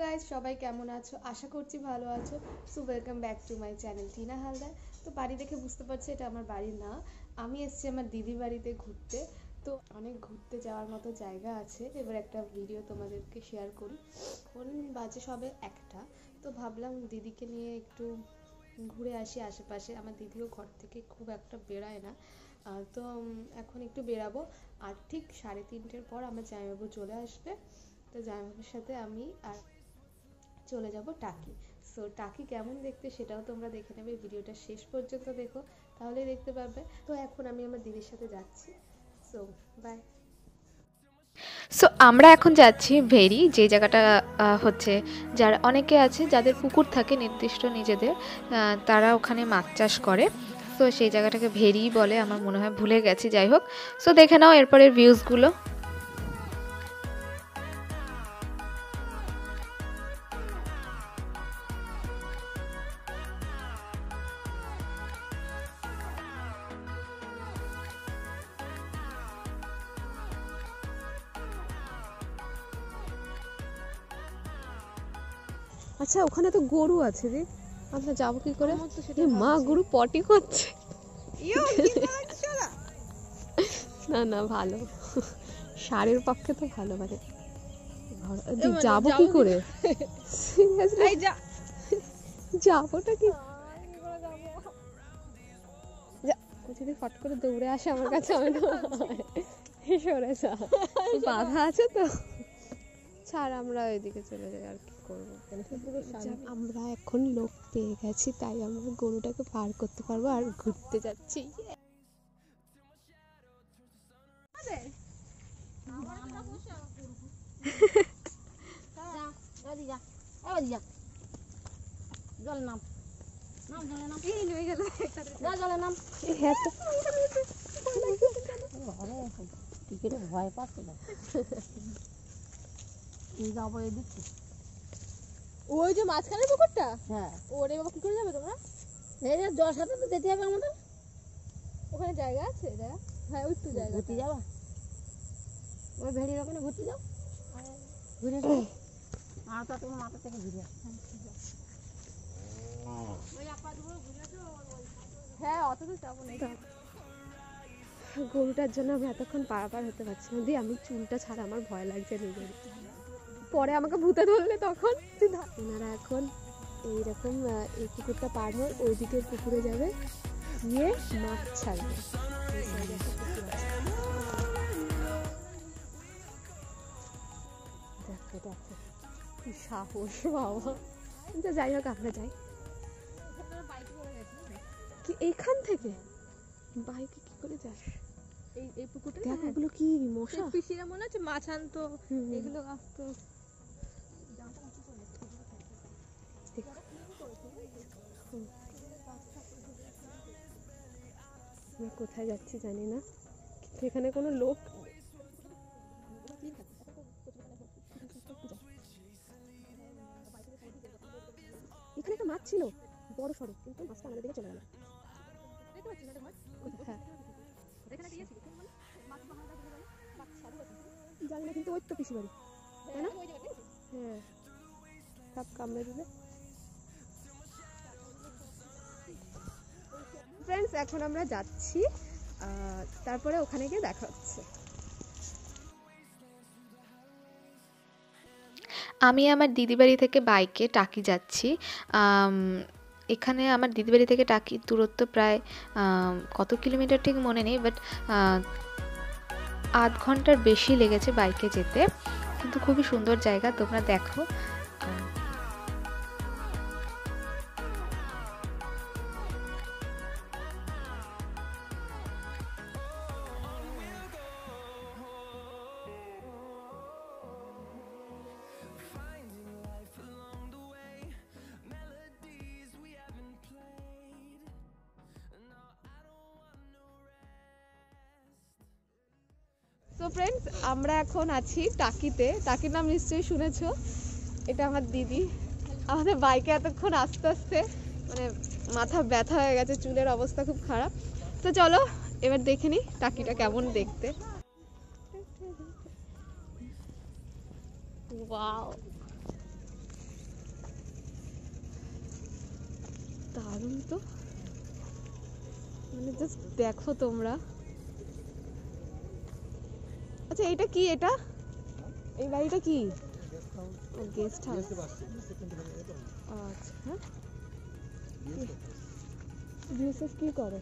Guys সবাই কেমন আছো? আশা করছি ভালো আছো। So welcome back to my channel Tina Haldar. তো বাড়ি দেখে বুঝতে পারছো এটা আমার বাড়ি না, আমি এসেছি আমার দিদির বাড়িতে ঘুরতে। তো অনেক ঘুরতে যাওয়ার মতো জায়গা আছে, এবার একটা ভিডিও তোমাদেরকে শেয়ার করি। এখন বাজে সবে একটা, তো ভাবলাম দিদিকে নিয়ে একটু ঘুরে আসি আশেপাশে। আমার দিদিও ঘর থেকে খুব একটা বেরোয় না, তো এখন একটু বেরাবো। আর ঠিক 3:30-এর পর আমার জামাইবাবু চলে আসবে। তো জামাইবাবুর সাথে আমি আর চলে যাব টাকি। সো টাকি কেমন দেখতে সেটাও তোমরা দেখে নেবে, ভিডিওটা শেষ পর্যন্ত দেখো, তাহলেই দেখতে পাবে। তো এখন আমি আমার দিদির সাথে যাচ্ছি। So by. সো আমরা এখন যাচ্ছি ভেরি, যে জায়গাটা হচ্ছে, যারা অনেকে আছে যাদের পুকুর থাকে নির্দিষ্ট নিজেদের, তারা ওখানে মাছ চাষ করে। তো সেই জায়গাটাকে ভেরি বলে, আমার মনে হয়, ভুলে গেছি, যাই হোক। সো দেখে নাও এরপরের ভিউজগুলো। আচ্ছা, ওখানে তো গরু আছে রে, আমরা যাবো কি করে? মা, গরু পটি করছে। না না, ভালো, সারের পক্ষে তো ভালো। মানে যাবো কি করে? যাবোটা কি? যদি ফট করে দৌড়ে আসে আমার কাছে, আমি সরে যা, বাধা আছে তো। ছাড়, আমরা ওইদিকে চলে যাই, আর কি করবো। আমরা এখন লোক পেয়ে গেছি, তাই আমরা গরুটাকে পার করতে পারবো আর ঘুরতে যাচ্ছি। জল নাম নাম জলে নাম এই নিয়ে গেল যা জলে নাম টিকিটে ভয় পাচ্ছে না। যাবো এদিকে, ওই যে মাঝখানে পুকুরটা, হ্যাঁ। ওরে বাবা, কি করে যাবে তোমরা? এই যে 10 হাতে তো যেতে হবে আমাদের। ওখানে জায়গা আছে? হ্যাঁ, ওই তো জায়গা। ঘুরতে যাবা, ওই ভেড়ির ওখানে ঘুরতে যাও, ঘুরে আর তা তোমার মাথা থেকে ঘুরে হ্যাঁ, অত তো যাবো না। গরুটার জন্য আমি এতক্ষণ পারাপার হতে পারছি না। দিয়ে আমি চুলটা ছাড়া আমার ভয় লাগছে নিজের, পরে আমাকে ভূতে ধরলে তখন। ওনারা এখন এইরকম এই পুকুরটা পার হয়ে ওই দিকের পুকুরে যাবে, গিয়ে মাছ ছাড়বে। দেখো দেখো কি সাহস বাবা। যাই হোক, আমরা যাই। কি এইখান থেকে বাইকে কি করে যাস? এই পুকুরটা দেখ, এগুলো কি মশা? পিসিরা মনে হচ্ছে মাছ আনতো, এগুলো আসতো। আমরা কোথায় যাচ্ছি জানি না, কিন্তু এখানে কোনো লোক। এখানে একটা মাছ ছিল বড় সড়ো, কিন্তু মাছটা আমাদের দিকে চলে গেল। হ্যাঁ, জানি না, কিন্তু ওই তো পিসি বাড়ি, তাই না? হ্যাঁ, সব কামড়ে দিলে। ফ্রেন্ডস, এখন আমরা যাচ্ছি, তারপরে ওখানে গিয়ে দেখা হচ্ছে। আমি আমার দিদি বাড়ি থেকে বাইকে টাকি যাচ্ছি। এখানে আমার দিদি বাড়ি থেকে টাকির দূরত্ব প্রায় কত কিলোমিটার ঠিক মনে নেই, বাট আধ ঘন্টার বেশি লেগেছে বাইকে যেতে। কিন্তু খুবই সুন্দর জায়গা, তোমরা দেখো। সো ফ্রেন্ডস, আমরা এখন আছি টাকিতে। টাকির নাম নিশ্চয়ই শুনেছো। এটা আমার দিদি। আমাদের বাইকে এতক্ষণ আস্তে আস্তে মানে মাথা ব্যথা হয়ে গেছে, চুলের অবস্থা খুব খারাপ। তো চলো এবার দেখে নি টাকিটা কেমন দেখতে। ওয়াও, দারুণ তো, মানে জাস্ট দেখো তোমরা। আচ্ছা এটা কি, এটা এই বাড়িটা কি? Guest house. আচ্ছা হ্যাঁ, বিএসএফ কি করে?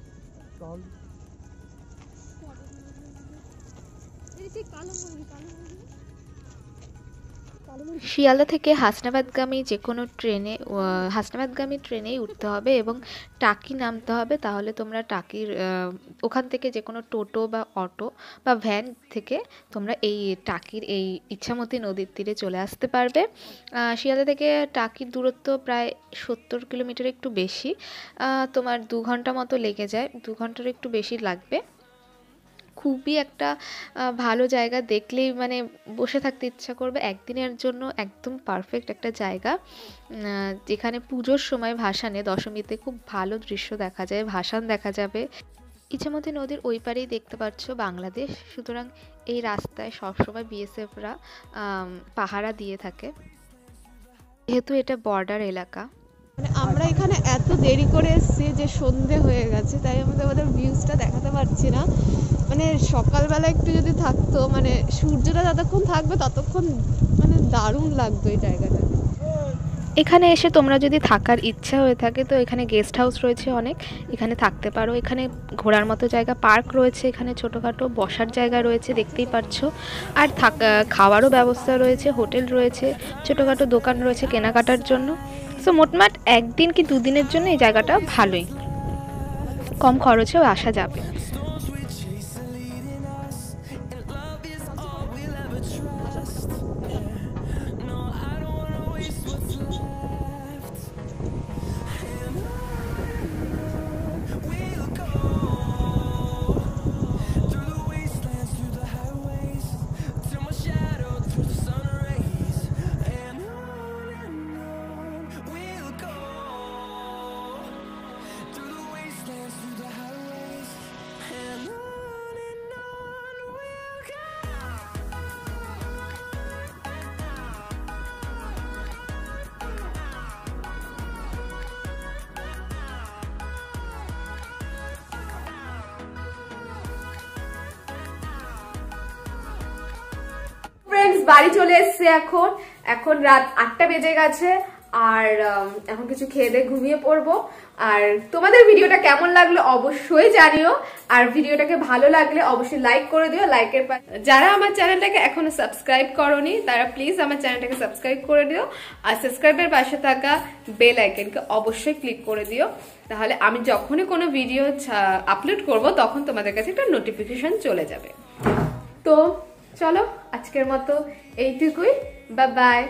শিয়ালদা থেকে হাসনাবাদগামী যে কোনো হাসনাবাদগামী ট্রেনেই উঠতে হবে এবং টাকি নামতে হবে। তাহলে তোমরা টাকির ওখান থেকে যে কোনো টোটো বা অটো বা ভ্যান থেকে তোমরা এই টাকির এই ইচ্ছামতি নদীর তীরে চলে আসতে পারবে। শিয়ালদা থেকে টাকির দূরত্ব প্রায় 70 কিলোমিটার, একটু বেশি। তোমার 2 ঘন্টা মতো লেগে যায়, 2 ঘন্টার একটু বেশি লাগবে। খুবই একটা ভালো জায়গা, দেখলেই মানে বসে থাকতে ইচ্ছা করবে। একদিনের জন্য একদম পারফেক্ট একটা জায়গা, যেখানে পুজোর সময় ভাসানে দশমীতে খুব ভালো দৃশ্য দেখা যায়, ভাসান দেখা যাবে। ইছামতি নদীর ওই পারেই দেখতে পাচ্ছ বাংলাদেশ, সুতরাং এই রাস্তায় সবসময় বিএসএফরা পাহারা দিয়ে থাকে, যেহেতু এটা বর্ডার এলাকা। মানে আমরা এখানে এত দেরি করে এসেছি যে সন্ধে হয়ে গেছে, তাই আমাদের ভিউজটা দেখাতে পারছি না। মানে সকালবেলা একটু যদি থাকতো, মানে সূর্যটা যতক্ষণ থাকবে ততক্ষণ মানে দারুণ লাগতো এই জায়গাটা। এখানে এসে তোমরা যদি থাকার ইচ্ছা হয়ে থাকে তো এখানে গেস্ট হাউস রয়েছে অনেক, এখানে থাকতে পারো। এখানে ঘোরার মতো জায়গা, পার্ক রয়েছে, এখানে ছোটোখাটো বসার জায়গা রয়েছে দেখতেই পাচ্ছ। আর খাওয়ারও ব্যবস্থা রয়েছে, হোটেল রয়েছে, ছোটোখাটো দোকান রয়েছে কেনাকাটার জন্য। সো মোটমাট একদিন কি 2 দিনের জন্য এই জায়গাটা ভালোই, কম খরচেও আসা যাবে। ফ্রেন্ডস বাড়ি চলে এসেছে, এখন রাত 8টা বেজে গেছে। আর এখন কিছু খেয়ে দিয়ে ঘুমিয়ে পড়বো। আর তোমাদের ভিডিওটা কেমন লাগলো অবশ্যই জানিও, আর ভিডিওটাকে ভালো লাগলে অবশ্যই লাইক করে দিও। লাইকের যারা আমার চ্যানেলটাকে এখনো সাবস্ক্রাইব করোনি তারা প্লিজ আমার চ্যানেলটাকে সাবস্ক্রাইব করে দিও, আর সাবস্ক্রাইবের পাশে থাকা বেল আইকনকে অবশ্যই ক্লিক করে দিও। তাহলে আমি যখনই কোনো ভিডিও আপলোড করব তখন তোমাদের কাছে একটা নোটিফিকেশন চলে যাবে। তো চলো আজকের মতো এইটুকুই, বাই বাই।